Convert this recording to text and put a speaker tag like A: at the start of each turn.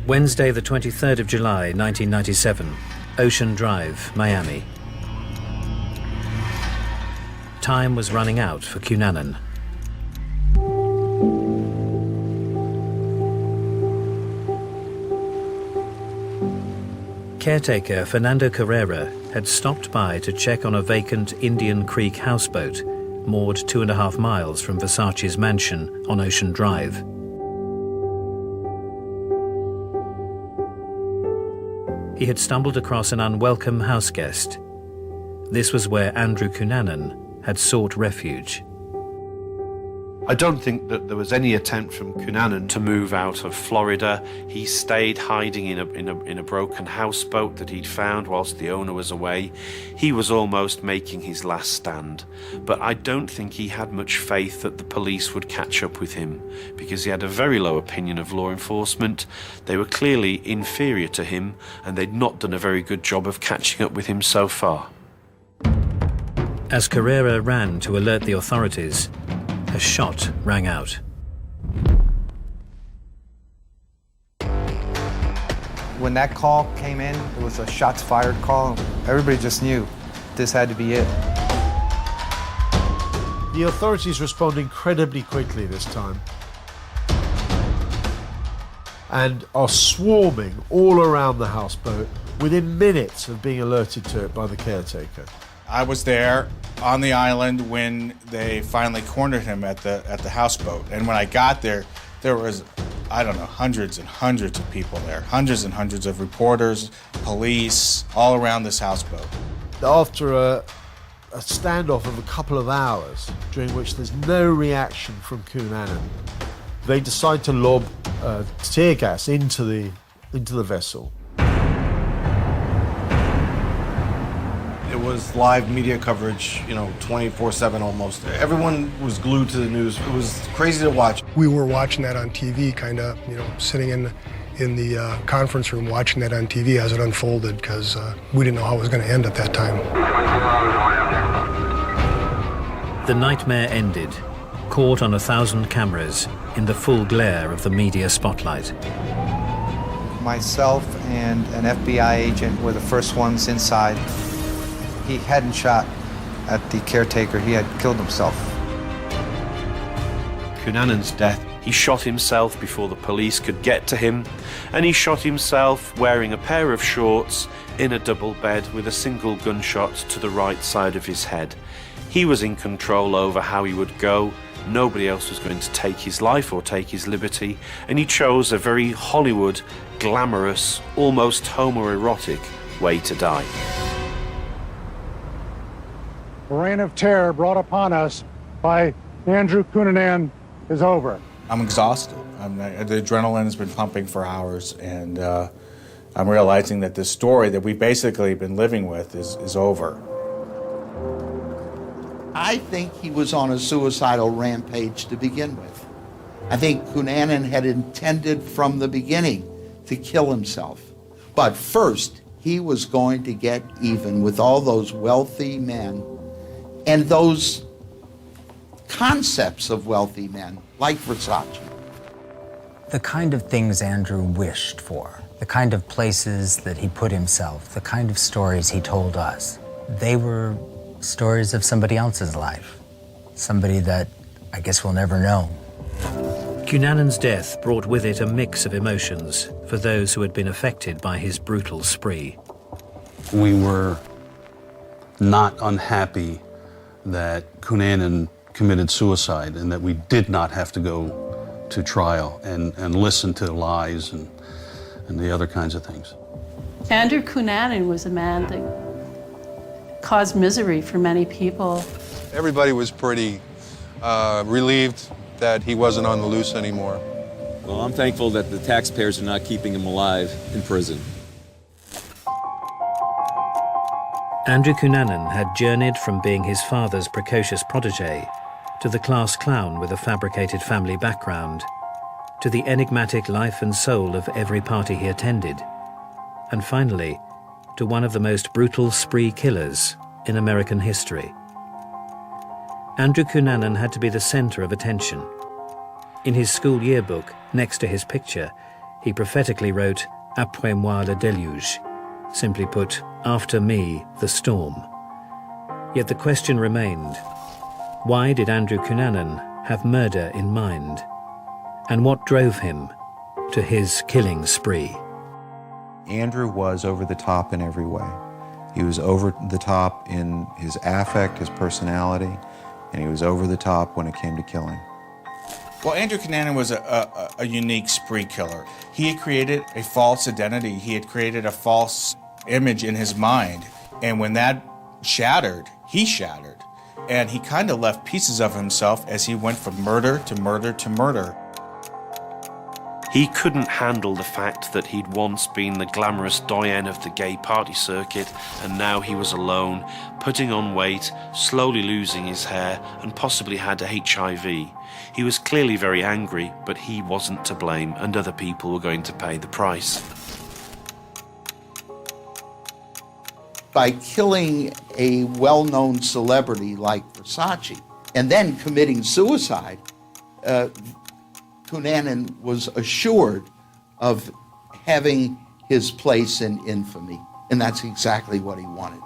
A: Wednesday, the 23rd of July, 1997, Ocean Drive, Miami. Time was running out for Cunanan. Caretaker Fernando Carrera had stopped by to check on a vacant Indian Creek houseboat moored 2.5 miles from Versace's mansion on Ocean Drive. He had stumbled across an unwelcome houseguest. This was where Andrew Cunanan had sought refuge.
B: I don't think that there was any attempt from Cunanan to move out of Florida. He stayed hiding in a broken houseboat that he'd found whilst the owner was away. He was almost making his last stand. But I don't think he had much faith that the police would catch up with him, because he had a very low opinion of law enforcement. They were clearly inferior to him, and they'd not done a very good job of catching up with him so far.
A: As Carrera ran to alert the authorities, a shot rang out.
C: When that call came in, it was a shots fired call. Everybody just knew this had to be it.
D: The authorities respond incredibly quickly this time and are swarming all around the houseboat within minutes of being alerted to it by the caretaker.
E: I was there on the island when they finally cornered him at the houseboat. And when I got there, there was, I don't know, hundreds and hundreds of people there. Hundreds and hundreds of reporters, police, all around this houseboat.
D: After a standoff of a couple of hours, during which there's no reaction from Cunanan, they decide to lob tear gas into the vessel.
F: It was live media coverage, 24/7 almost. Everyone was glued to the news. It was crazy to watch.
G: We were watching that on TV, sitting in the conference room watching that on TV as it unfolded, because we didn't know how it was going to end at that time.
A: The nightmare ended, caught on 1,000 cameras in the full glare of the media spotlight.
C: Myself and an FBI agent were the first ones inside. He hadn't shot at the caretaker, he had killed himself.
B: Cunanan's death, he shot himself before the police could get to him, and he shot himself wearing a pair of shorts in a double bed with a single gunshot to the right side of his head. He was in control over how he would go. Nobody else was going to take his life or take his liberty, and he chose a very Hollywood, glamorous, almost homoerotic way to die.
H: The reign of terror brought upon us by Andrew Cunanan is over.
E: I'm exhausted. The adrenaline has been pumping for hours, and I'm realizing that this story that we've basically been living with is over.
I: I think he was on a suicidal rampage to begin with. I think Cunanan had intended from the beginning to kill himself. But first, he was going to get even with all those wealthy men and those concepts of wealthy men, like Versace.
J: The kind of things Andrew wished for, the kind of places that he put himself, the kind of stories he told us, they were stories of somebody else's life, somebody that I guess we'll never know.
A: Cunanan's death brought with it a mix of emotions for those who had been affected by his brutal spree.
K: We were not unhappy that Cunanan committed suicide and that we did not have to go to trial and listen to lies and the other kinds of things.
L: Andrew Cunanan was a man that caused misery for many people.
M: Everybody was pretty relieved that he wasn't on the loose anymore.
N: Well, I'm thankful that the taxpayers are not keeping him alive in prison.
A: Andrew Cunanan had journeyed from being his father's precocious protege to the class clown with a fabricated family background, to the enigmatic life and soul of every party he attended, and finally, to one of the most brutal spree killers in American history. Andrew Cunanan had to be the center of attention. In his school yearbook, next to his picture, he prophetically wrote, Après moi le déluge, simply put, after me the storm. Yet the question remained, why did Andrew Cunanan have murder in mind? And what drove him to his killing spree?
O: Andrew was over the top in every way. He was over the top in his affect, his personality, and he was over the top when it came to killing.
E: Well, Andrew Cunanan was a unique spree killer. He had created a false identity. He had created a false image in his mind. And when that shattered, he shattered. And he kind of left pieces of himself as he went from murder to murder to murder.
B: He couldn't handle the fact that he'd once been the glamorous doyen of the gay party circuit, and now he was alone, putting on weight, slowly losing his hair, and possibly had HIV. He was clearly very angry, but he wasn't to blame, and other people were going to pay the price.
I: By killing a well-known celebrity like Versace and then committing suicide, Cunanan was assured of having his place in infamy, and that's exactly what he wanted.